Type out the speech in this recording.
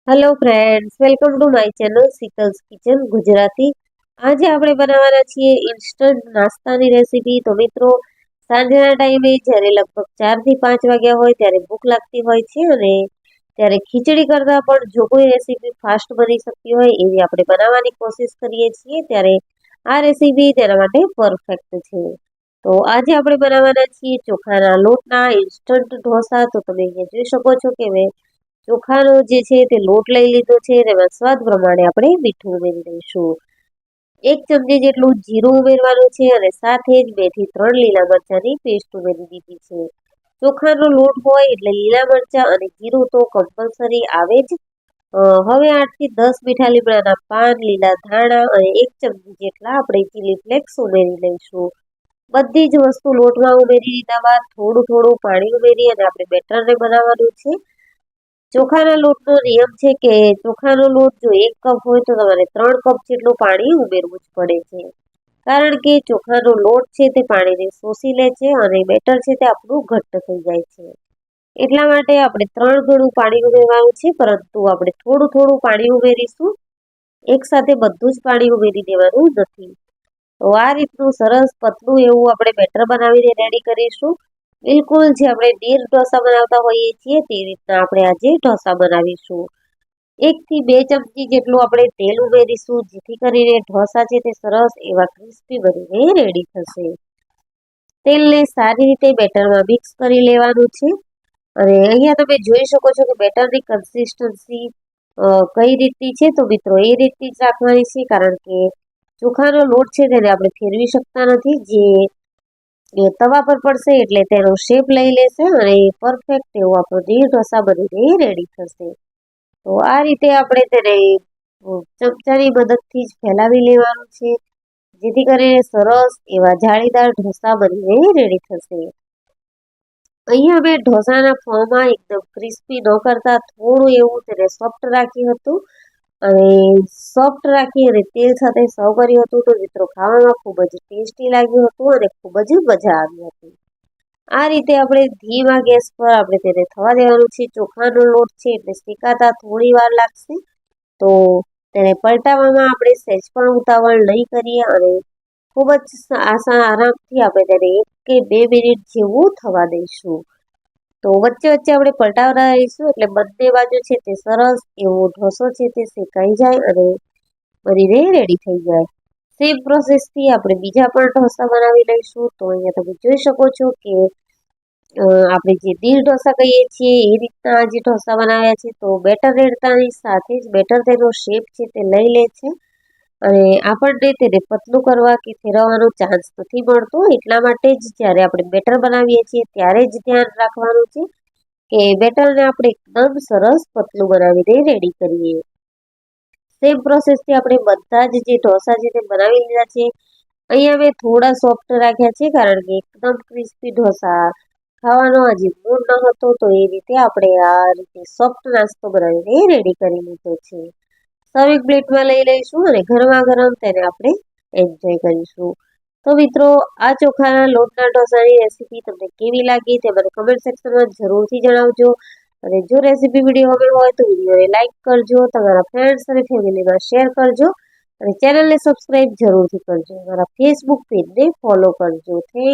Hello friends, welcome to my channel Sheetal's kitchen Gujarati. આજે આપણે બનાવવાના છીએ ઇન્સ્ટન્ટ નાસ્તાની રેસીપી. તો મિત્રો, સાંજના ટાઈમે જ્યારે લગભગ 4 થી 5 વાગ્યા હોય ત્યારે ભૂખ લાગતી હોય છે અને ત્યારે ખીચડી કરતાં પણ જો કોઈ રેસીપી ફાસ્ટ બની શકતી હોય એવી આપણે બનાવવાની કોશિશ કરીએ છીએ, ત્યારે આ રેસીપી તેના માટે પરફેક્ટ છે. તો આજે આપણે બનાવવાના છીએ ચોખાના લોટના ઇન્સ્ટન્ટ ઢોસા. તો તમે અહીંયા જોઈ શકો છો કે મેં ચોખાનો જે છે તે લોટ લઈ લીધો છે અને એમાં સ્વાદ પ્રમાણે આપણે મીઠું ઉમેરી દઈશું. 1 ચમચી જેટલું જીરું ઉમેરવાનું છે અને સાથે જ 2 થી 3 લીલા મરચાંની પેસ્ટ ઉમેરી દીધી છે. ચોખાનો લોટ હોય એટલે લીલા મરચાં અને જીરું તો કમ્પલસરી આવે જ. હવે 8 થી 10 મીઠા લીમડાના પાન, લીલા ધાણા અને 1 ચમચી જેટલા આપણે ચીલી ફ્લેક્સ ઉમેરી લઈશું. બધી જ વસ્તુ લોટમાં ઉમેરી દીધા બાદ થોડું થોડું પાણી ઉમેરી અને આપણે બેટરને બનાવવાનું છે. ચોખાના લોટનો નિયમ છે કે ચોખાનો લોટ જો 1 કપ હોય તો તમારે 3 કપ જેટલું પાણી ઉમેરવું જ પડે છે. કારણ કે ચોખાનો લોટ છે તે પાણીને શોષી લે છે અને બેટર છે તે આપણું ઘટ્ટ થઈ જાય છે. એટલા માટે આપણે 3 ગણું પાણી ઉમેરવાનું છે, પરંતુ આપણે થોડું થોડું પાણી ઉમેરીશું. એકસાથે બધું જ પાણી ઉમેરી દેવાનું નથી. તો આ રીતનું સરસ પતલું એવું આપણે બેટર બનાવીને રેડી કરીશું. બિલકુલ જે આપણે નીર ઢોસા બનાવતા હોઈએ છીએ તે રીતના આપણે આજે ઢોસા બનાવીશું. 1 થી 2 ચમચી જેટલું આપણે તેલ ઉમેરીશું, જેથી કરીને ઢોસા છે તે સરસ એવા ક્રિસ્પી બનીને રેડી થશે. તેલને સારી રીતે બેટરમાં મિક્સ કરી લેવાનું છે અને અહીંયા તમે જોઈ શકો છો કે બેટરની કન્સિસ્ટન્સી કઈ રીતની છે. તો મિત્રો, એ રીતની જ રાખવાની છે, કારણ કે ચોખાનો લોટ છે તેને આપણે ફેરવી શકતા નથી. જે તવા પર પડશે એટલે તેનો શેપ લઈ લેશે અને પરફેક્ટ એવો આપણો નીર ઢોસા બનીને રેડી થશે. તો આ રીતે આપણે તેને ચમચાની મદદથી જ ફેલાવી લેવાનું છે, જેથી કરીને સરસ એવા જાળીદાર ઢોસા બનીને રેડી થશે. અહીંયા મેં ઢોસાના ફોર્મમાં એકદમ ક્રિસ્પી ન કરતા થોડું એવું તેને સોફ્ટ રાખ્યું હતું અને સોફ્ટ રાખી અને તેલ સાથે સર્વ કર્યું હતું. તો મિત્રો, ખાવામાં ખૂબ જ ટેસ્ટી લાગ્યું હતું અને ખૂબ જ મજા આવી હતી. આ રીતે આપણે ધીમા ગેસ પર આપણે તેને થવા દેવાનું છે. ચોખાનો લોટ છે એટલે શેકાતા થોડી વાર લાગશે, તો તેને પલટાવવામાં આપણે સહેજ પણ ઉતાવળ નહીં કરીએ અને ખૂબ જ આરામથી આપણે તેને 1 કે 2 મિનિટ જેવું થવા દઈશું. તો વચ્ચે વચ્ચે આપણે પલટાવતા રહીશું એટલે બંને બાજુ છે તે સરસ એવો ઢોસો છે તે શેકાઈ જાય અને બનીને રેડી થઈ જાય. સેમ પ્રોસેસથી આપણે બીજા પણ ઢોસા બનાવી લઈશું. તો અહીંયા તમે જોઈ શકો છો કે આપણે જે નીર ઢોસા કહીએ છીએ એ રીતના આજે ઢોસા બનાવ્યા છે. તો બેટર રેડતાની સાથે જ બેટર તેનો શેપ છે તે લઈ લે છે અને આપણને તેને પતલું કરવા કે ફેરવવાનો ચાન્સ નથી મળતો. એટલા માટે જ જ્યારે આપણે બેટર બનાવીએ છીએ ત્યારે જ ધ્યાન રાખવાનું છે કે બેટરને આપણે એકદમ સરસ પતલું બનાવીને રેડી કરીએ. સેમ પ્રોસેસથી આપણે બધા જ જે ઢોસા છે તે બનાવી લીધા છે. અહીંયા મેં થોડા સોફ્ટ રાખ્યા છે, કારણ કે એકદમ ક્રિસ્પી ઢોસા ખાવાનો હજી મૂડ ન હતો. તો એ રીતે આપણે આ રીતે સોફ્ટ નાસ્તો બનાવીને રેડી કરી લીધો છે. સર્વિંગ પ્લેટમાં લઈ લઈશું અને ગરમા ગરમ તેને આપણે એન્જોય કરીશું. તો મિત્રો, આ ચોખાના લોટના ઢોસાની રેસીપી તમને કેવી લાગી તે મને કમેન્ટ સેક્શનમાં જરૂરથી જણાવજો. અને જો રેસીપી વિડીયો ગમી હોય તો વિડીયોને લાઇક કરજો, તમારા ફ્રેન્ડ્સ અને ફેમિલીમાં શેર કરજો અને ચેનલને સબસ્ક્રાઇબ જરૂરથી કરજો. મારા ફેસબુક પેજને ફોલો કરજો. થેન્ક